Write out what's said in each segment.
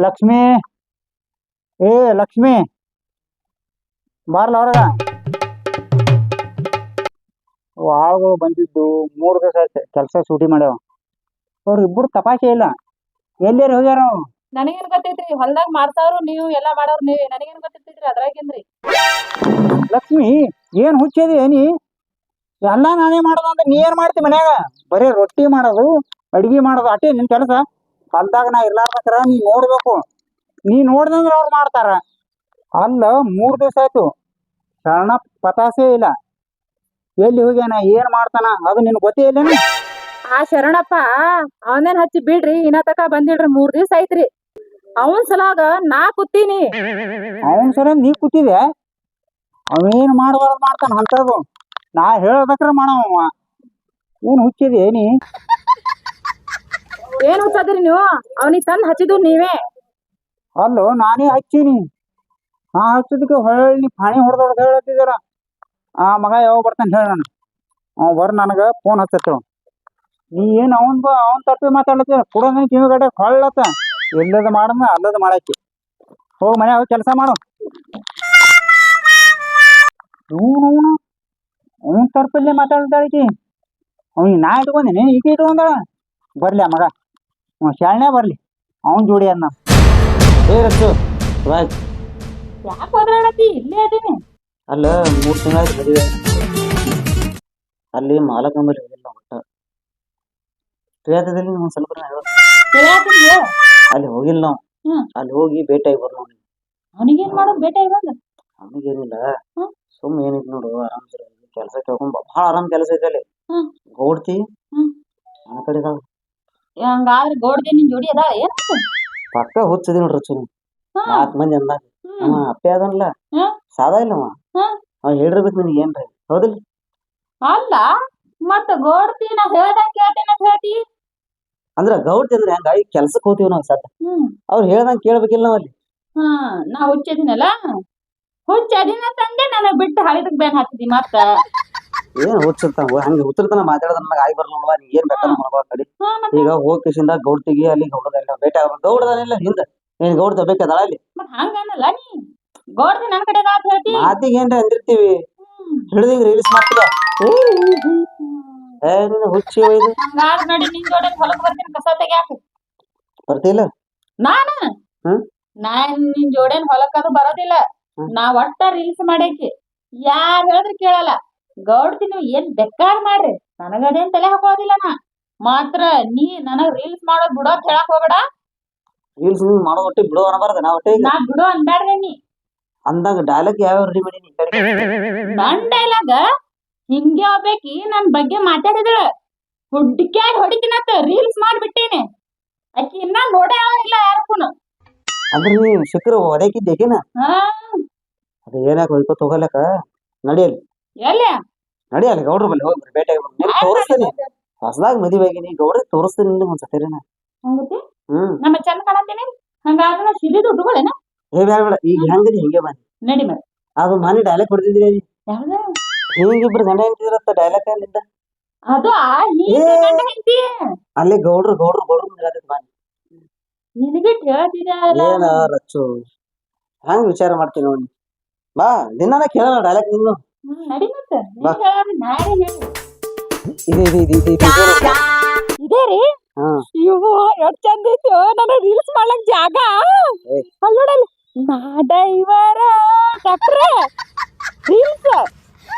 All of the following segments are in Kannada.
ಲಕ್ಷ್ಮಿ, ಏ ಲಕ್ಷ್ಮಿ, ಬಾರ್ಲ ಹೊರಗ. ಆಳುಗಳು ಬಂದಿದ್ದು 3 ದಿವಸ ಆಯ್ತು, ಕೆಲಸ ಸೂಟಿ ಮಾಡ್ಯಾವ. ಅವ್ರು ಇಬ್ಬರು ತಪಾಸೆ ಇಲ್ಲ, ಎಲ್ಲೇರಿ ಹೋಗ್ಯಾರ ಅವ್ರು? ನನಗೇನ್ ಗೊತ್ತೈತ್ರಿ, ಹೊಲ್ದಾಗ ಮಾಡ್ತಾವ್ರು ನೀವು ಎಲ್ಲಾ ಮಾಡೋರ್ ನೀವ್, ನನಗೇನ್ ಗೊತ್ತಿರ್ತೈತ್ರಿ ಅದ್ರಾಗೇನ್ರಿ. ಲಕ್ಷ್ಮಿ, ಏನ್ ಹುಚ್ಚದಿ ನೀ? ಎಲ್ಲಾ ನಾನೇ ಮಾಡೋದು ಅಂದ್ರೆ ನೀ ಏನ್ ಮಾಡ್ತಿ ಮನ್ಯಾಗ? ಬರೀ ರೊಟ್ಟಿ ಮಾಡೋದು, ಅಡಿಗೆ ಮಾಡೋದು ಅಷ್ಟೇ ನಿನ್ ಕೆಲಸ. ಹೊಲ್ದಾಗ ನಾ ಇರ್ಲಾರ್ಬೇಕಾರ ನೀ ನೋಡ್ಬೇಕು. ನೀ ನೋಡ್ದಂದ್ರ ಅವ್ರು ಮಾಡ್ತಾರ. ಅಲ್ಲ 3 ದಿವಸ ಆಯ್ತು, ಶರಣ ಪತಾಸೆ ಇಲ್ಲ. ಎಲ್ಲಿ ಹೋಗ್ಯಾನ, ಏನ್ ಮಾಡ್ತಾನ ಅದು ನಿನ್ ಗೊತ್ತೇ ಇಲ್ಲೇನು? ಆ ಶರಣಪ್ಪ ಅವನೇನ್ ಹಚ್ಚಿ ಬಿಡ್ರಿ, ಇನ್ನ ತಕ ಬಂದಿಡ್ರಿ 3 ದಿವ್ಸ ಐತ್ರಿ. ಅವನ್ ಸಲಾಗ ನಾ ಕೂತೀನಿ. ಅವನ್ ಸರ ನೀ ಕೂತಿದೆ? ಅವೇನ್ ಮಾಡಬಾರ್ದು ಮಾಡ್ತಾನ ಅಂತದು. ನಾ ಹೇಳಬೇಕ್ರ ಮಾಡವ. ಏನ್ ಹುಚ್ಚಿದೆ ನೀ? ಏನ್ ಹುಚ್ಚದ್ರಿ ನೀವು? ಅವನಿಗೆ ತಂದ್ ಹಚ್ಚಿದ್ರು ನೀವೇ. ಅಲ್ಲೋ ನಾನೇ ಹಚ್ಚೀನಿ. ನಾ ಹಚ್ಚದಕ್ಕೆ ಹೊಳ್ಳಿ ಪಾಣಿ ಹೊಡೆದೊಡ್ದು ಹೇಳತ್ತಿದಾರ. ಆ ಮಗ ಯಾವಾಗ ಬರ್ತಾನೆ ಹೇಳ ನಾನು. ಅವ ಬರ್ ನನಗ ಫೋನ್ ಹಚ್ಚತ್ತೇವ. ನೀ ಏನ್ ಅವನ್ ತಪ್ಪಿ ಮಾತಾಡ್ಲತ್ತೀರ? ಕೂಡ ಕಿವಿಗಡೆ ಹೊಳ್ಳತ್ತ. ಎಲ್ಲದ ಮಾಡಮ್ಮ ಅಲ್ಲದ ಮಾಡಕ್ಕೆ ಹೋಗಿ ಮನೆ ಹೋಗಿ ಕೆಲಸ ಮಾಡು. ಇವನು ಅವನ್ ತರ್ಪಲ್ಲೇ ಮಾತಾಡ್ತಾಳಕಿ. ಅವ್ನಿಗೆ ನಾ ಇಟ್ಕೊಂಡೀನಿ, ಈಕೆ ಇಟ್ಕೊಂಡಾಳ. ಬರ್ಲಿ ಆ ಮಗ, ಶಾಣೆ ಬರ್ಲಿ, ಅವನ್ ಜೋಡಿ ಅದ್ ನಾನು. ಏ ರಚ್ಚು, ಯಾಕೆ ಹೋದ್ರಾಡತಿ? ಇಲ್ಲೇ ಅದೀನಿ. ಅಲ್ಲ 3 ತಿಂಗಳಾಯ್ತು ಮದುವೆ. ಅಲ್ಲಿ ಮಾಲಕಂಬಲ್ಲಿ ಹೋಗಿಲ್ಲ ಒಟ್ಟ. ತಿಳಿಯತದಲ್ಲಿ ಒಂದ್ ಸ್ವಲ್ಪ ಅಲ್ಲಿ ಹೋಗಿಲ್ಲ ನಾವು. ಅಲ್ಲಿ ಹೋಗಿ ಭೇಟಿಯಾಗಿ ಬರ್ಲ. ಅವನಿಗೇನ್ ಮಾಡೋದು ಬೇಟೆ ಇವಾಗ? ಅವನಿಗೇನಿಲ್ಲ, ಸುಮ್ ಏನಿದ್ ನೋಡು, ಆರಾಮ್ ಕೆಲಸ ಕೇಳ್ಕೊಂಡ್ ಬಹಳ ಆರಾಮ್ ಕೆಲಸ ಐತೆ ಅಲ್ಲಿ. ಗೌಡ್ತಿ ನನ್ನ ಕಡೆ ಇದಾಳ. ಹಂಗಾದ್ರೆ ಗೋಡ್ದೆ ನಿನ್ ಜೋಡಿ ಅದಾಳ ಏನ್? ಪಕ್ಕ ಹುಚ್ಚದಿ ನೋಡ್ರಿ ರಚ್ಚು. 4 ಮಂದಿ ಅಂದ ಅವ ಅಪ್ಪೆ ಅದನ್ಲ, ಸಾದಾ ಇಲ್ಲ ಅವ ಹೇಳಿರ್ಬೇಕು ನಿನಗೆ ಏನ್ರಿ, ಹೌದಿಲ್ಲ? ಅಲ್ಲ ಮತ್ತ ಗೋಡ್ತಿ ನಾ ಹೇಳ್ದಂಗ ಕೇಳ್ತೇನೆ ಅಂತ ಹೇಳ್ತಿ. ಅಂದ್ರ ಗೌಡ್ತಿ ಅಂದ್ರೆ ಹೆಂಗ, ಈಗ ಕೆಲ್ಸಕ್ಕೆ ಹೋಗ್ತೀವಿ ನಾವು ಸದ್ದ, ಅವ್ರು ಹೇಳ್ದಂಗ ಕೇಳ್ಬೇಕಿಲ್ಲ ನಾವ್ ಅಲ್ಲಿ. ನಾ ಹುಚ್ಚದಿನಲ್ಲ, ಹುಚ್ಚದಿನ ತಂದೆ ನನಗ್ ಬಿಟ್ಟು ಹಳಿದಕ್ ಬೇನ್ ಹಾಕ್ತಿದಿ ಮತ್ತ. ಏನ್ ಹುಚ್ಚಿರ್ತಾವ ಹಂಗ ಹುಚ್ಚಿರ್ತಾನ ಮಾತಾಡೋದ್ ನನಗೆ ಆಗಿ ಬರ್ಲ ನೋಡುವ. ನೀ ಏನ್ ಬೇಕಾದ ಮಾಡ್ಬಾ ಕಡಿ. ಈಗ ಹೋಗ್ ಕಿಶಿಂದ ಗೌಡ್ತಿಗೆ ಅಲ್ಲಿ ಗೌಡದ ಭೇಟಿ ಆಗ್ಬೇಕು. ಗೌಡದಾನಿಲ್ಲ ಹಿಂದ ಏನ್ ಗೌಡ್ತ ಬೇಕದಳ ಅಲ್ಲಿ. ಮತ್ ಹಂಗನಲ್ಲ ನೀ ಗೋಡ್ತಿ ನನ್ ಕಡೆ ಅಂತ ಹೇಳ್ತಿ. ಮಾತಿಗೆ ಏನ್ರ ಅಂದಿರ್ತೀವಿ, ಹಿಡಿದಿಂಗ್ ರೀಲ್ಸ್ ಮಾಡ್ತೀರ. ಏ ನಿನ್ನ ಹುಚ್ಚಿ ಒಯ್ದು ಹಂಗಾರ ನೋಡಿ ನಿನ್ ಜೋಡಿ ಹೊಲಕ್ ಬರ್ತೀನಿ ಕಸ ತೆಗ್ಯಾಕ. ಬರ್ತಿಲ್ಲ ನಾನ ನಿನ್ ಜೋಡೇನ್ ಹೊಲಕ್ಕದು ಬರೋದಿಲ್ಲ. ನಾ ಒಟ್ಟ ರೀಲ್ಸ್ ಮಾಡೇಕಿ ಯಾರ್ ಹೇಳಿದ್ರು ಕೇಳಲ್ಲ. ಗೌಡ್ತಿ ನೀವು ಏನ್ ಬೆಕ್ಕಾರ್ ಮಾಡ್ರಿ, ನನಗದೇನ್ ತಲೆ ಹಾಕೋದಿಲ್ಲ. ನಾ ಮಾತ್ರ ನೀ ನನಗ್ ರೀಲ್ಸ್ ಮಾಡೋದ್ ಬಿಡೋ ಅಂತ ಹೇಳಕ್ ಹೋಗ್ಬೇಡ. ರೀಲ್ಸ್ ಮಾಡೋ ಒಟ್ಟಿ ಬಿಡೋ ಅನ್ನಬಾರ್ದ. ನಾ ಒಟ್ಟೆ ನಾ ಬಿಡು ಅನ್ಬ್ಯಾಡ್ರಿ ನೀ ಅಂದಾಗ ಡೈಲಾಗ್ ಯಾವ ರೆಡಿ ಮಾಡೀನಿ. ನನ್ ಡೈಲಾಗ ಹಿಂಗೆ ಹೋಗ್ಬೇಕಿ. ನನ್ ಬಗ್ಗೆ ಮಾತಾಡಿದಳ ಹುಡ್ಕ್ಯಾಡ್ ಹೊಡಿತೀನಂತ ರೀಲ್ಸ್ ಮಾಡ್ಬಿಟ್ಟೇನೆ. ಆಕಿ ಇನ್ನ ನೋಡೇ ಇಲ್ಲ ಯಾರಕ್ಕೂನು. ಅಂದ್ರೆ ನೀ ಸಿಕ್ಕರು ಒದಕಿದ್ದೇಕಿನ ಅದು ಏನಾಕ ಹೊಯ್ಕೋತ ಹೋಗಲಕ್ಕ. ನಡಿಯಲ್ಲಿ ಎಲ್ಲಿ ನಡಿಯಲ್ಲಿ ಗೌಡ್ರ ಬಲ್ಲಿ ಹೋಗ್ರಿ ಭೇಟಿ ತೋರಿಸ್ತೀನಿ. ಹೊಸದಾಗ ಮದುವೆ ಆಗಿನಿ, ಗೌಡ್ರ ತೋರಿಸ್ತೀನಿ ನಿಂಗೆ ಒಂದ್ಸತಿನ. ನಮ್ಮ ಚಂದ ಕಾಣತ್ತೀನಿ. ಹಂಗಾದ್ರೆ ಸಿರಿದು ಉಟ್ಕೊಳ್ಳೇನ? ಏ ಬೇಡ ಬೇಡ, ಈಗ ಹೆಂಗದಿ ಹಿಂಗೆ ಬನ್ನಿ ನಡಿ ಮರ. ಅದು ಮನೆ ಡೈಲಾಗ್ ಹೊಡೆದಿದ್ರಿ. ಹಿಂಗಿಬ್ರು ಗಂಡ ಹೆಂಡತಿರತ್ತ ಡೈಲಾಗ್ ಅಲ್ಲಿದ್ದ ಅದು ಅಲ್ಲಿ ಗೌಡ್ರು ಗೌಡ್ರು ಗೌಡ್ರು ಬನ್ನಿ. ನಿನಗಿಟ್ಟು ಹೇಳ್ತಿದ ಏನ ರಚ್ಚು ಹೆಂಗ್ ವಿಚಾರ ಮಾಡ್ತೀನಿ ನೋಡಿ. ಬಾ ದಿನಾನ ಕೇಳಲ್ಲ ಡೈಲಾಗ್ ನಿನ್ನು. ನಡಿ ಮತ್ತ ಇದೇ ರೀ. ಇವು ಎಷ್ಟ್ ಚಂದ ಐತಿ. ನನ್ನ ರೀಲ್ಸ್ ಮಾಡ್ಲಕ್ ಜಾಗ ಅಲ್ಲಿ ನೋಡಲ್ಲಿ. ನಾ ಡೈವರ ಡಾಕ್ಟ್ರ ರೀಲ್ಸ್.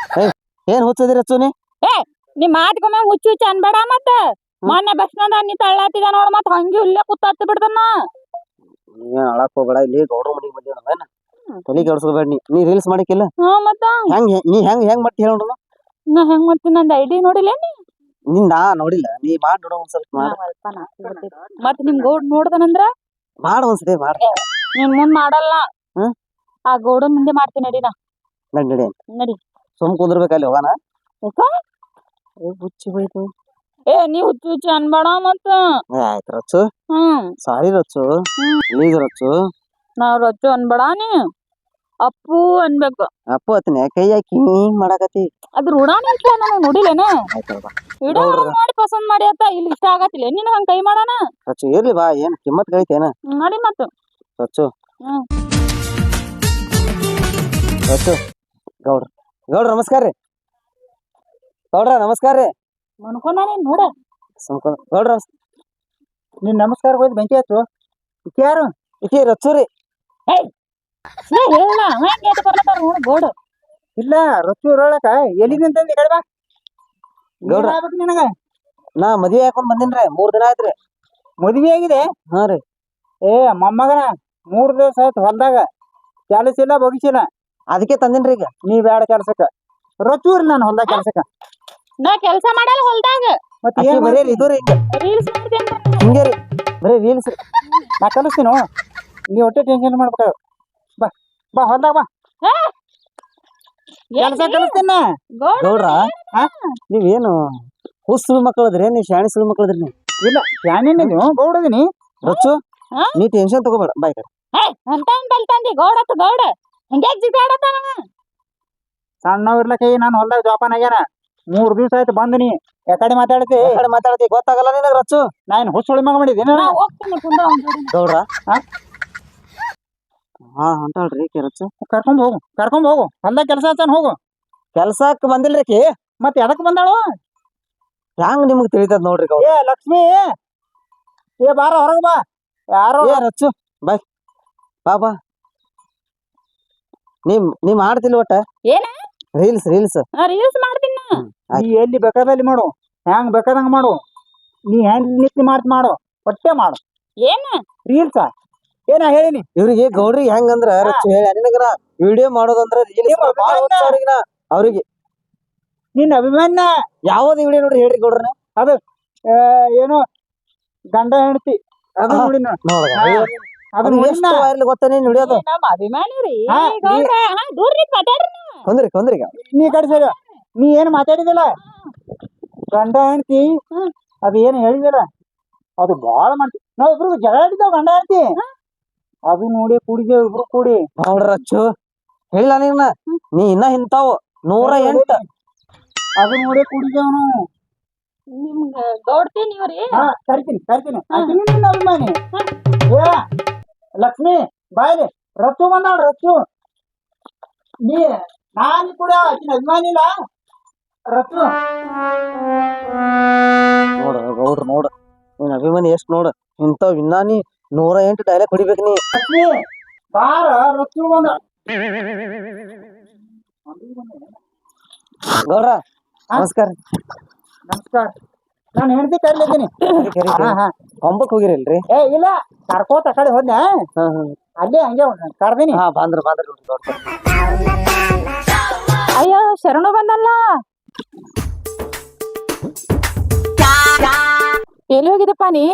ಏನ್ ಹುಚ್ಚದಿ ರಚ್ಚುನಿ? ನಿಮ್ ಮಾತ್ಗೊಮ್ಮೆ ಹುಚ್ಚು ಹುಚ್ಚ ಅನ್ಬೇಡ. ಮತ್ತ ಮೊನ್ನೆ ಬಸ್ ಸ್ಟ್ಯಾಂಡ್ ನೀ ತಳ್ಳಾತಿದ ನೋಡ್, ಮತ್ ಹಂಗಿ ಇಲ್ಲೇ ಕೂತಾತಿ ಬಿಡ್ದನ್ನ. ನೀ ಅಳಕ್ ಹೋಗ್ಬೇಡ, ಇಲ್ಲಿ ಗೌಡ್ರ ಮನಿಗೆ ಬಂದಿವ ತಲೆ ಕೆಡ್ಸ್ಕೊಬೇಡ. ನೀ ರೀಲ್ಸ್ ಮಾಡಿಕಿಲ್ಲ? ಮತ್ತ ನೀ ಹೆಂಗ್ ಮಾಡ್ತಿ ಹೇಳ. ನಾ ಹೆಂಗ್ ಮಾಡ್ತೀನಿ? ನಂದು ಐಡಿ ನೋಡಿಲ್ಲ ನೀ? ನಾ ನೋಡಿಲ್ಲ, ನೀ ಮಾಡಿ ನೋಡ ಒಂದ್ ಸ್ವಲ್ಪ. ಮತ್ ನಿಮ್ ಗೌಡ್ ನೋಡ್ದನಂದ್ರ ಮಾಡ ಒಂದ್ಸತಿ ಮಾಡ. ನೀನ್ ಮುಂದ್ ಮಾಡಲ್ಲ. ಆ ಗೌಡನ್ ಮುಂದೆ ಮಾಡ್ತೀನಿ. ನಡಿನ ನಡಿ ನಡಿ. ಸುಮ್ ಕುಂದ್ರಬೇಕಲ್ಲಿ ಹೋಗಾನ. ಹುಚ್ಚಿ ಬೈತು. ನೀ ಹುಚ್ಚು ಹುಚ್ಚಿ ಅನ್ಬೇಡ ಮತ್ತ. ಆಯ್ತು ರಚ್ಚು, ಸಾರಿ ರಚ್ಚು, ಪ್ಲೀಸ್ ರಚ್ಚು. ನಾವ್ ರಚ್ಚು ಅನ್ಬೇಡ, ನೀ ಅಪ್ಪು ಅನ್ಬೇಕು. ಅಪ್ಪು ಅತ್ನ ಕೈ ಹಾಕಿ ಹಿಂಗ್ ಮಾಡಾಕತಿ. ಅದ್ರ ಉಡಾನೆ ಇಟ್ಲ ನಾನು ನೋಡಿಲ್ಲೇನ? ಮಾಡಿ ಪಸಂದ್ ಮಾಡಿ ಅತ್ತ ಇಲ್ಲಿ ಇಷ್ಟ ಆಗತ್ತಿಲ್ಲ. ನೀನ್ ಹಂಗ ಕೈ ಮಾಡೋಣ. ರಚ್ಚು ಇರ್ಲಿ ಬಾ, ಏನ್ ಕಿಮ್ಮತ್ ಕೈತೇನ? ನಡಿ ಮತ್ತ. ರಚ್ಚು ಹ್ಮ್. ರಚ್ಚು ಗೌಡ್ರ ನಮಸ್ಕಾರ ರೀ ಗೌಡ್ರ ನಮಸ್ಕಾರ ರೀ ಮನ್ಕೊಂಡ ನೀನ್ ನೋಡ ಗೌಡ್ರ ನಿನ್ ನಮಸ್ಕಾರ ಹೋಯ್ತು ಬೆಂಕಿ ಹಚ್ಚು ಈಕಿ ಯಾರು ಈಕಿ ರಚ್ಚು ರೀ ಹೇಳ ಹೆಂಗೆ ಬರ್ಲತ್ತಾರ ನೋಡು ಗೋಡು ಇಲ್ಲ ರೊಚ್ಚು ಹೇಳಕ ಎಲ್ಲಿಂದ ಅಂತಂದಿ ಕಡೆ ಬಾ ಗೌಡ್ರ. ಆಗ್ಬೇಕು ನಿನಗ ನಾ ಮದ್ವಿ ಹಾಕೊಂಡ್ ಬಂದಿನ್ರಿ 3 ದಿನ ಆಯ್ತ್ರಿ ಮದ್ವಿ ಆಗಿದೆ ಹಾ ರೀ ಏ ಮೊಮ್ಮಗನ 3 ದಿವಸ ಆಯ್ತು ಹೊಲ್ದಾಗ ಕೆಲಸ ಇಲ್ಲ ಬಗಿಸಿಲ್ಲ ಅದಕ್ಕೆ ತಂದಿನ್ರಿ ಈಗ ನೀ ಬ್ಯಾಡ ಕೆಲ್ಸಕ್ಕ ರೊಚ್ಚು ಇರ್ಲಿ ನಾನು ಹೊಲ್ದಾಗ ಕೆಲ್ಸಕ್ಕ ನಾ ಕೆಲ್ಸ ಮಾಡಲ್ಲ ಹೊಲ್ದಾಗ ಮತ್ತೆ ಆಕಿ ಏನ್ ಬರೀ ಇದು ರೀ ರೀಲ್ಸ್ ಮಾಡ್ತೇನೆ ಹಿಂಗೆ ರೀ ಬರೀ ರೀಲ್ಸ್ ನಾ ಕಲಿಸ್ತೀನು ನೀ ಒಟ್ಟೆ ಟೆನ್ಷನ್ ಮಾಡ್ಬೇಕು ಬಾ ಬಾ ಹೊಲ್ದಾಗ ಬಾ ಕೆಲಸ ಕಲಿಸ್ತೀನ ಗೌಡ್ರ ನೀವೇನು ಸುಳ್ಳು ಮಕ್ಕಳದ್ರಿ ನೀವ್ ಶಾಣಿ ಸುಳ್ಳು ಮಕ್ಕಳದ್ರಿ ನೀವು ಇಲ್ಲ ಶಾನಿನ ನೀವು ಗೌಡದಿನಿ ರಚ್ಚು ಹಾ? ನೀ ಟೆನ್ಷನ್ ತಗೋಬೇಡ ಬಾಯ್ ಕಡೆ ಅಂತ ಬಲ್ತಂದಿ ಗೌಡತ್ತು ಗೌಡ ಹಂಗೆ ಜಿಗಾಡತಾನ ಸಣ್ಣವಿರ್ಲಕ್ಕ ನಾನು ಹೊಲ್ದಾಗ ಜೋಪಾನ ಆಗ್ಯಾನ 3 ದಿವಸ ಆಯ್ತು ಬಂದಿನಿ ಯಾಕಡೆ ಮಾತಾಡ್ತಿ ಮಾತಾಡತಿ ಗೊತ್ತಾಗಲ್ಲ ನಿನಗ ರಚ್ಚು ನಾನು ಹುಸುಳಿ ಮಗ ಮಾಡಿದ್ದೀನಿ ನಾ ಹೋಗ್ತೀನಿ ಕುಂದ್ರ ಗೌಡ್ರ ಹಾ? ಹಾ ಹೊಂಟಾಳ್ರಿ ಈಕಿ ರಚ್ಚು ಕರ್ಕೊಂಡ್ ಹೋಗು ಹೊಲ್ದಾಗ ಕೆಲಸ ಹಚ್ಚಾನ ಹೋಗು ಕೆಲ್ಸಕ್ ಬಂದಿಲ್ರಿ ಆಕಿ ಮತ್ತೆ ಎದಕ್ ಬಂದಾಳು ಹ್ಯಾಂಗ ನಿಮ್ಗ್ ತಿಳಿತದ ನೋಡ್ರಿ ಗೌಡ್ರ ಏ ಲಕ್ಷ್ಮಿ ಏ ಬಾರ ಹೊರಗ್ ಬಾ ಯಾರೋ ಏ ರಚ್ಚು ಬಾಯ್ ಬಾ ನೀ ಮಾಡ್ತಿಲ್ಲ ಒಟ್ಟ ಏನ? ರೀಲ್ಸ್ ರೀಲ್ಸ್ ಮಾಡ್ತೀನಿ ನಾ ನೀ ಎಲ್ಲಿ ಬೇಕಾದಲ್ಲಿ ಮಾಡು ಹ್ಯಾಂಗ್ ಬೇಕಾದಂಗ ಮಾಡು ನೀ ಹೆಂಗ್ ನಿತ್ತಿ ಮಾಡು ಹೊಟ್ಟೆ ಮಾಡು ಏನ ರೀಲ್ಸ ಏನ ಹೇಳಿನಿ ಇವ್ರಿಗೆ ಗೌಡ್ರಿಗೆ ಹೆಂಗಂದ್ರ ರಚ್ಚು ಹೇಳಿ ನಿನಗನ ವಿಡಿಯೋ ಮಾಡೋದಂದ್ರ ರೀಲ್ಸ್ ಅವ್ರಿಗೆ ನಿನ್ನ ಅಭಿಮಾನ ಯಾವ್ದು ವಿಡಿಯೋ ನೋಡ್ರಿ ಹೇಳ್ರಿ ಗೌಡ್ರನ ಏನು ಗಂಡ ಹೆಂಡತಿ ಅದು ಹಾ. ನೋಡಿ ಅದು ಎಷ್ಟು ವೈರಲ್ ಗೊತ್ತ ನೀನ್ ಹಿಡಿಯೋದು ನಮ್ಮ ಅಭಿಮಾನಿ ರೀ ಹಾ, ಗೌಡ್ರ ದೂರ ನಿಂತ್ ಮಾತಾಡ್ರಿ ಕೊಂದ್ರಿ ನೀ ಕಡೆ ಸರಿ ನೀ ಏನು ಮಾತಾಡಿದಿಲ್ಲ ಗಂಡ ಹೆಂಡತಿ ಅದು ಏನು ಹೇಳಿದಿಲ್ಲ ಅದು ಬಾಳ ಮಾಡ್ತಿ ನಾವ್ ಇಬ್ರು ಜಗಳ ಆಡಿದ್ದೇವ್ ಗಂಡ ಹೆಂಡತಿ ಅದು ನೋಡಿ ಕುಡಿದೇವ್ ಇಬ್ರು ಕೂಡಿ ನೋಡ್ರ ರಚ್ಚು ಹೇಳಿಲ್ಲ ನೀನ ನೀ ಇನ್ನ ಇಂತಾವು 108 ಅದು ನೋಡಿ ಕುಡಿದೇವ್ನು ನಿಮ್ಗ ಗೌಡ್ತಿ ನೀವ್ರಿ ಕರಿತೀನಿ ಆಕಿನ ನಿನ್ನ ಅಭಿಮಾನಿ ಏ ಲಕ್ಷ್ಮಿ ಬಾಯ್ಲಿ ರಚ್ಚು ಬಂದಾಳ ರಚ್ಚು ನೀ ನಾನು ಕೂಡ ಆಕಿನ ಅಭಿಮಾನಿ ಇಲ್ಲ ರಚ್ಚು ನೋಡ ಗೌಡ್ರ ನೋಡ ನೀನ್ ಅಭಿಮಾನಿ ಎಷ್ಟ್ ನೋಡ ಇಂತಾವ್ ಇನ್ನ ನೀ 108 ಡೈಲಾಗ್ ಹೊಡಿಬೇಕು ನೀ ಲಕ್ಷ್ಮಿ ಬಾರ ರಚ್ಚು ಬಂದ ಗೌಡ್ರ ನಮಸ್ಕಾರ ನಮಸ್ಕಾರ ನಾನು ಹೆಂಡತಿ ಕರ್ಲಿದ್ದೀನಿ ಕೊಂಬಕ್ ಹೋಗಿರಲ್ರಿ ಏ ಇಲ್ಲ ಕರ್ಕೋತ ಆ ಕಡೆ ಹೋದ್ನ ಅಲ್ಲೇ ಹಂಗೆ ಕರ್ದೀನಿ ಹಾ ಬಂದ್ರ ನೋಡ್ರಿ ಗೌಡ್ರ ಅಯ್ಯೋ ಶರಣು ಬಂದಲ್ಲ ಎಲ್ಲಿ ಹೋಗಿದಪ್ಪ ನೀ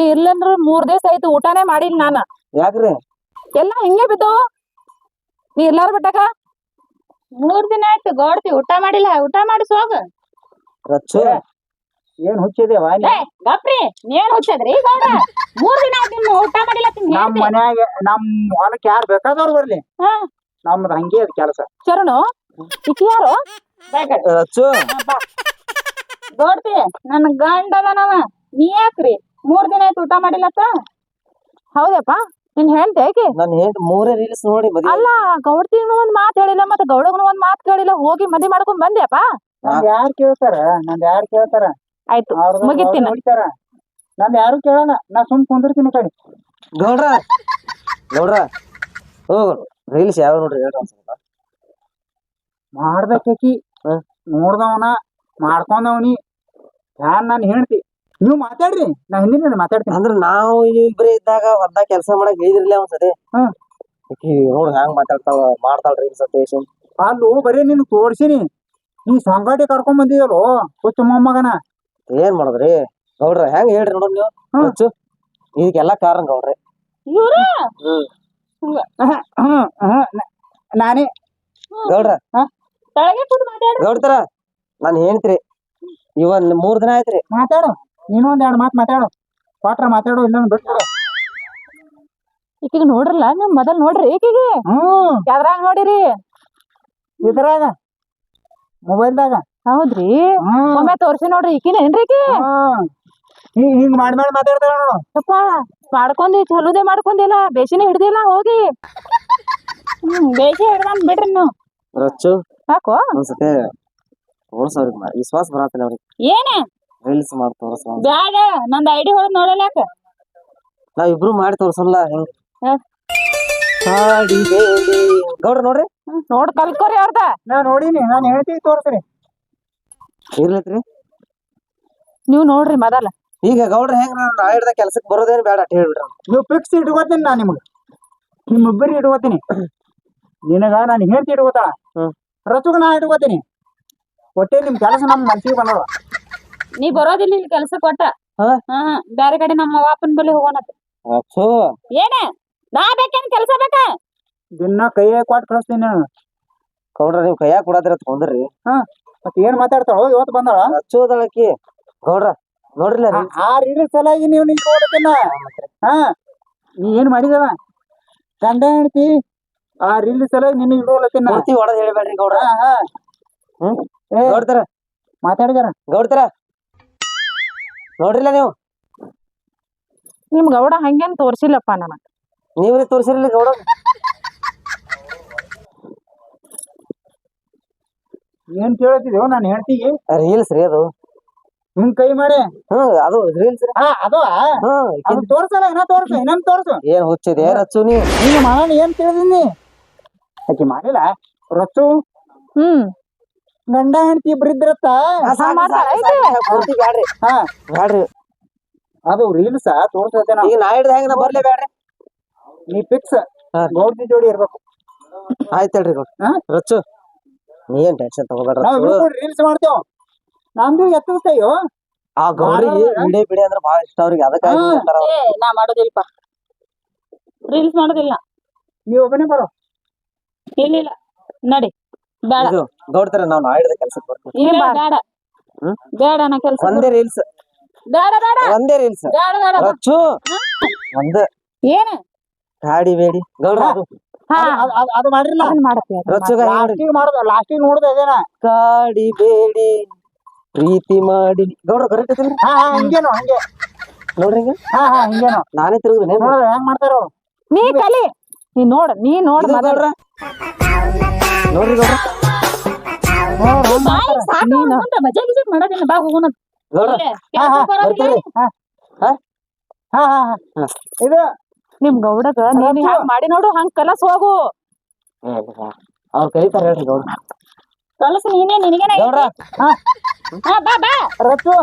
ಇರ್ಲಂದ್ರ 3 ದಿವಸ ಆಯ್ತು ಊಟನೇ ಮಾಡಿಲ್ಲ ನಾನು ಯಾಕ್ರಿ ಎಲ್ಲ ಹಿಂಗೆ ಬಿದ್ದು ನೀ ಇರ್ಲಾರ ಬಿಟ್ಟಾಕ 3 ದಿನ ಆಯ್ತು ಗೌಡ್ತಿ ಊಟ ಮಾಡಿಲ್ಲ ಊಟ ಮಾಡಿಸ್ ಹೋಗ ರಚ್ಚು ಏನ್ ಹುಚ್ಚಿದೇವ ಗಪ್ರಿ ನೀನ್ ಹುಚ್ಚದ್ರಿ ಗೌಡ 3 ದಿನ ಆಯ್ತು ನಿಮ್ ಊಟ ಮಾಡಿಲ್ಲ ನಮ್ ಮನ್ಯಾಗ ನಮ್ ಹೊಲಕ್ ಯಾರು ಬೇಕಾದವ್ರು ಬರ್ಲಿ ಹಾ ನಮ್ದು ಹಂಗೆ ಅದ್ ಕೆಲಸ ಶರಣು ಈಕಿ ಯಾರು ರಚ್ಚು ಗೌಡ್ತಿ ನನ್ ಗಂಡ ಅದಾನವ ನೀ ಯಾಕ್ರಿ 3 ದಿನ ಆಯ್ತು ಊಟ ಮಾಡಿಲ್ಲತ್ತ ಹೌದಪ್ಪ ನಿನ್ ಹೇಳ್ತೆ ಆಕಿ ನಾನು ಹೇಳ್ 3 ರೀಲ್ಸ್ ನೋಡಿ ಮದ್ವೆ ಅಲ್ಲ ಗೌಡ್ತಿನು ಒಂದ್ ಮಾತ್ ಹೇಳಿಲ್ಲ ಮತ್ತೆ ಗೌಡಗನು ಒಂದ್ ಮಾತ್ ಕೇಳಿಲ್ಲ ಹೋಗಿ ಮದ್ವಿ ಮಾಡ್ಕೊಂಡ್ ಬಂದ್ಯಪ್ಪ ನಂದ್ ಯಾರು ಕೇಳ್ತಾರ ಆಯ್ತು ಮುಗಿತೀನಿ ನೋಡ್ತಾರ ನಂದ್ ಯಾರು ಕೇಳಲ್ಲ ನಾ ಸುಮ್ ಕುಂದಿರ್ತೀನಿ ಕಡೆ ಗೌಡ್ರ ರೀಲ್ಸ್ ಯಾವ ನೋಡ್ರಿ ಹೇಳ್ರಿ ಒಂದ್ಸಲ ಮಾಡ್ದಕ್ಕಿ ನೋಡ್ದವನ ಮಾಡ್ಕೊಂಡವನಿ ಯಾನ್ ನಾನು ಹೇಳ್ತಿ ನೀವು ಮಾತಾಡ್ರಿ ನಾ ಹಿಂದಿನ ಮಾತಾಡ್ತೀನಿ ಅಂದ್ರ ನಾವು ಇಬ್ರೇ ಇದ್ದಾಗ ಹೊಲ್ದಾಗ ಕೆಲಸ ಮಾಡಕ್ ಹೇಳಿದ್ರಲ್ಲ ಒಂದ್ಸತಿ ಆಕಿ ನೋಡ್ ಹ್ಯಾಂಗ್ ಮಾಡ್ತಾಳ ರೀಲ್ಸ್ ಅಂತ ಅಲ್ಲೂ ಬರೀ ನಿನ್ ತೋರ್ಸಿನಿ ನೀ ಸಂಗಾಟಿ ಕರ್ಕೊಂಡ್ ಬಂದಿದಲ್ಲೋ ಹುಚ್ಚ ಮೊಮ್ಮಗನ ಏನ್ ಮಾಡೋದ್ರಿ ಗೌಡ್ರ ಹೆಂಗ್ ಹೇಳ್ರಿ ನೋಡ್ ನೀವು ಹುಚ್ಚು ಇದಕ್ಕೆಲ್ಲಾ ಕಾರಣ ಗೌಡ್ರಿ ಇವ್ರು ನಾನೇ ಗೌಡ್ರ ತಳಗೆ ಕೂತ್ ಮಾತಾಡ್ರಿ ಗೌಡ್ತರ ನಾನ್ ಹೇಳ್ತ್ರಿ ಇವನ್ 3 ದಿನ ಆಯ್ತ್ರಿ ಮಾತಾಡು ನೀನು ಒಂದ್ 2 ಮಾತು ಮಾತಾಡು ಪಾಟ್ರ ಮಾತಾಡು ಇಲ್ಲ ಬಿಟ್ಬಿಡು ಈಕಿಗೆ ನೋಡ್ರಲ್ಲ ನಿಮ್ ಮೊದಲ್ ನೋಡ್ರಿ ಈಕಿಗೆ ಯಾವ್ದ್ರಾಗ ನೋಡಿರಿ ಇದ್ರಾಗ ಮೊಬೈಲ್ದಾಗ ಹೌದ್ರಿ ಒಮ್ಮೆ ತೋರ್ಸಿ ನೋಡ್ರಿ ಈಕಿನ ಏನ್ರಿ ಈಕಿ ಹಿಂಗ್ ಮಾಡಿ ಮಾತಾಡ್ತಾಳ ನೋಡು. ಯಪ್ಪ ಮಾಡ್ಕೊಂಡಿ ಚಲೋದೇ ಮಾಡ್ಕೊಂಡಿಲ್ಲ ಬೇಸಿನೇ ಹಿಡ್ದಿಲ್ಲ ಹೋಗಿ ಬೇಸಿ ಹಿಡ್ದಂಗ್ ಬಿಡ್ರಿ ನೀವು ರಚ್ಚು ಯಾಕೋ ಒಂದ್ಸತಿ ತೋರ್ಸವ್ರಿಗೆ ವಿಶ್ವಾಸ ಬರತ್ತಿಲ್ಲ ಅವ್ರಿಗೆ ಏನ ರೀಲ್ಸ್ ಮಾಡಿ ತೋರ್ಸ ಬ್ಯಾಡ ನಂದ್ ಐಡಿ ಹೊಡೆದ್ ನೋಡಲ್ಯಾಕ ನಾವ್ ಇಬ್ರು ಮಾಡಿ ತೋರ್ಸಲ್ಲ ಹೆಂಗ್ ಯಾಕ್? ಗೌಡ್ರ ನೋಡ್ರಿ ನೋಡ್ ಕಲ್ಕೋರಿ ಅವ್ರದ ನಾ ನೋಡಿನಿ ನಾನು ಹೇಳ್ತೀವಿ ತೋರ್ಸ್ರಿ. ಇರ್ಲತ್ರಿ ನೀವ್ ನೋಡ್ರಿ ಮೊದಲ ಈಗ ಗೌಡ್ರ ಹೆಂಗ್ ನಾ ಹಿಡ್ದ ಕೆಲ್ಸಕ್ ಬರೋದೇನ್ ಬೇಡ ಅಟ್ ಹೇಳ್ಬಿಡ್ರಿ ನೀವು ಫಿಕ್ಸ್ ಇಟ್ಕೋತೀನಿ ನಾ ನಿಮ್ಗೆ ನಿಮ್ಮಿಬ್ಬರಿಗೆ ಇಟ್ಕೋತೀನಿ. ನಿನಗ ನಾನು ಹೇಳ್ತಿ ಇಟ್ಕೋತಾಳ ರಚುಗ ನಾ ಇಟ್ಕೋತೀನಿ. ಒಟ್ಟೆ ನಿಮ್ ಕೆಲಸ ನಮ್ ಮನ್ಸಿಗೆ ಬಂದವ. ನೀ ಬರೋದಿಲ್ಲ ಇಲ್ಲಿ ಕೆಲ್ಸಕ್ ಕೊಟ್ಟ ಹಾ? ಬ್ಯಾರೆ ಕಡೆ ನಮ್ಮ ವಾಪನ್ ಬಳಿ ಹೋಗೋಣ ರಚ್ಚು ಏನ ನಾ ಬೇಕೇನ್ ಕೆಲ್ಸ ಬೇಕ ದಿನ ಕೈಯಾಗ ಕೊಟ್ಟು ಕಳಿಸ್ತೀನಿ ನಾನು. ಗೌಡ್ರ ನೀವ್ ಕೈಯಾಗ ಕೊಡಾದ್ರ ತೊಂದ್ರಿ ಮತ್ತೆ ಏನ್ ಮಾತಾಡ್ತಾಳ ಇವತ್ತು ಬಂದಾಳ. ರಚ್ಚು ಅದಳಕಿ ಗೌಡ್ರ ನೋಡ್ರಿಲ್ಲ ಆ ರೀಲ್ಸ್ ಸಲುವಾಗಿ ನೀವು ನಿಂಗೆ ನೋಡತ್ತೇನ. ಹಾ ನೀ ಏನ್ ಮಾಡಿದವ ಗಂಡ ಹೆಂಡ್ತಿ ಆ ರೀಲ್ಸ್ ಸಲುವಾಗಿ ನಿನಗೆ ಇಡೋಲತ್ತೇನ. ಪೂರ್ತಿ ಹೊಡದ್ ಹೇಳ್ಬೇಡ್ರಿ ಗೌಡ್ರ. ಗೌಡ್ತಾರ ಮಾತಾಡಿದಾರ ಗೌಡ್ತಾರ ನೋಡ್ರಿಲ್ಲ ನೀವು ನಿಮ್ ಗೌಡ ಹಂಗೇನ್ ತೋರ್ಸಿಲ್ಲಪ್ಪ ನನಗ ನೀವ್ರಿ ತೋರ್ಸಿರ್ಲಿ ಗೌಡ ಏನ್ ಕೇಳತ್ತಿದೇವ್ ನಾನು ಹೆಂಡ್ತಿಗೆ ರೀಲ್ಸ್ ರೀ ಅದು ಹಿಂಗ್ ಕೈ ಮಾಡಿ ಅದು ರೀಲ್ಸ್ ರೀ ಅದು ಅದು ತೋರ್ಸಲ್ಲ ಇನ್ನ ತೋರ್ಸು ಇನ್ನೊಂದ್ ತೋರ್ಸು. ಏನ್ ಹುಚ್ಚಿದೆ ರಚ್ಚು ನೀವು ಈಗ ಮಾಡೋಣ ಏನ್ ತಿಳಿದೀನಿ ಆಕಿ ಮಾಡಿಲ್ಲ ರಚ್ಚು ಗಂಡ ಹೆಂಡ್ತಿ ಇಬ್ರು ಇದ್ರತ್ತ. ಪೂರ್ತಿ ಬ್ಯಾಡ್ರಿ ಹಾ ಬ್ಯಾಡ್ರಿ ಅದು ರೀಲ್ಸ್ ತೋರ್ಸತ್ತೆ ಈಗ ನಾ ಹಿಡ್ದ ಹೆಂಗ ನಾ ಬರ್ಲೇ ಬ್ಯಾಡ್ರಿ ನೀ ಫಿಕ್ಸ್ ಗೌಡ್ತಿ ಜೋಡಿ ಇರ್ಬೇಕು. ಆಯ್ತ್ ಹೇಳ್ರಿ ಗೌಡ ಹಾ? ರಚ್ಚು ನೀ ಏನ್ ಟೆನ್ಷನ್ ತಗೋಬೇಡ್ರಿ ನಾವ್ ರೀಲ್ಸ್ ಮಾಡ್ತೇವ್ ನಮ್ದು ಎತ್ತದ ಕೈಯೋ. ಆ ಗೌರಿಗೆ ವಿಡಿಯೋ ಬಿಡಿ ಅಂದ್ರ ಬಾಳ ಇಷ್ಟ ಅವ್ರಿಗೆ ಅದಕ್ಕಾಗಿ ಅಂತಾರ ಅವ್ರು. ನಾ ಮಾಡೋದಿಲ್ಪ ರೀಲ್ಸ್ ಮಾಡೋದಿಲ್ಲ ನೀವ್ ಒಬ್ಬನೇ ಬರೋ ಇಲ್ಲ ನಡಿ ಬೇಡ ಇದು ಗೌಡ್ತಾರ ನಾವ್ ನಾ ಹಿಡ್ದ ಕೆಲ್ಸಕ್ ಬರ್ತೀವಿ ಇಲ್ಲ ಬೇಡ ಬೇಡ ನಾ ಕೆಲ್ಸ ಒಂದೇ ರೀಲ್ಸ್ ಬೇಡ ಬೇಡ ಒಂದೇ ರೀಲ್ಸ್ ಬೇಡ ಬೇಡ ರಚ್ಚು ಒಂದ ಏನ ಗಾಡಿ ಬೇಡಿ ಗೌಡ್ರ ಅದು ಅದು ಮಾಡಿರಲ್ಲ ರಚ್ಚುಗ ಲಾಸ್ಟಿಗೆ ಮಾಡೋದು ಲಾಸ್ಟಿಗೆ ನೋಡುದು ಅದೇನ. ಗಾಡಿ ಬೇಡಿ ಪ್ರೀತಿ ಮಾಡಿ ಗೌಡ್ರ ಕರೆಕ್ಟ್ ಐತಿಲ್ರಿ ಹಾ ಹಿಂಗೇನು ಹಂಗೆ ನೋಡ್ರಿ ಹಿಂಗ ಹಾ ಹಿಂಗೇನು ನಾನೇ ತಿರುಗುದೇನೆ ನೋಡ್ರಿ ಹೆಂಗ್ ಮಾಡ್ತಾರ ಅವ್ರು. ನೀ ಕಲಿ ನೀ ನೋಡ್ ಗೌಡ್ರ ನೋಡ್ರಿ ಗೌಡ್ರ ಮಜಾ ಗಿಜಾ ಮಾಡೋದಿಲ್ಲ ಬಾ ಹೋಗೋಣ ಗೌಡ್ರ ಬರ್ತೀರಿ ಹಾ ಇದು ನಿಮ್ ಗೌಡಗ ನೀನ್ ಹ್ಯಾಂಗ್ ಮಾಡಿ ನೋಡು ಹಂಗ್ ಕಲಸ್ ಹೋಗು ಅವ್ರು ಕರೀತಾರ ಹೇಳ್ರಿ ಗೌಡ್ರ ಕಲಸ್ ನೀನೇ ನಿನಗೇನ ಗೌಡ್ರ ಬಾ ಬಾ ರಚ್ಚು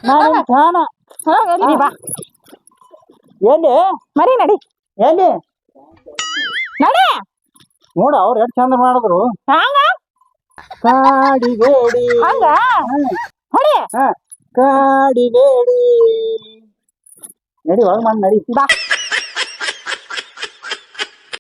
ನಾನು ಧ್ಯಾನ ಎಲ್ಲಿ ಬಾ ಎಲ್ಲಿ ಮರಿ ನಡಿ ಎಲ್ಲಿ ನಡಿ ನೋಡ ಅವ್ರು ಎಷ್ಟ್ ಚಂದ ಮಾಡಿದ್ರು. ಹಂಗ ಕಾಡಿ ಬೇಡಿ ಹಂಗ ಹೊಡಿ ಕಾಡಿ ಬೇಡಿ ನಡಿ ಒಳಗ್ ಮಾಡಿ ನಡಿ ಬಾ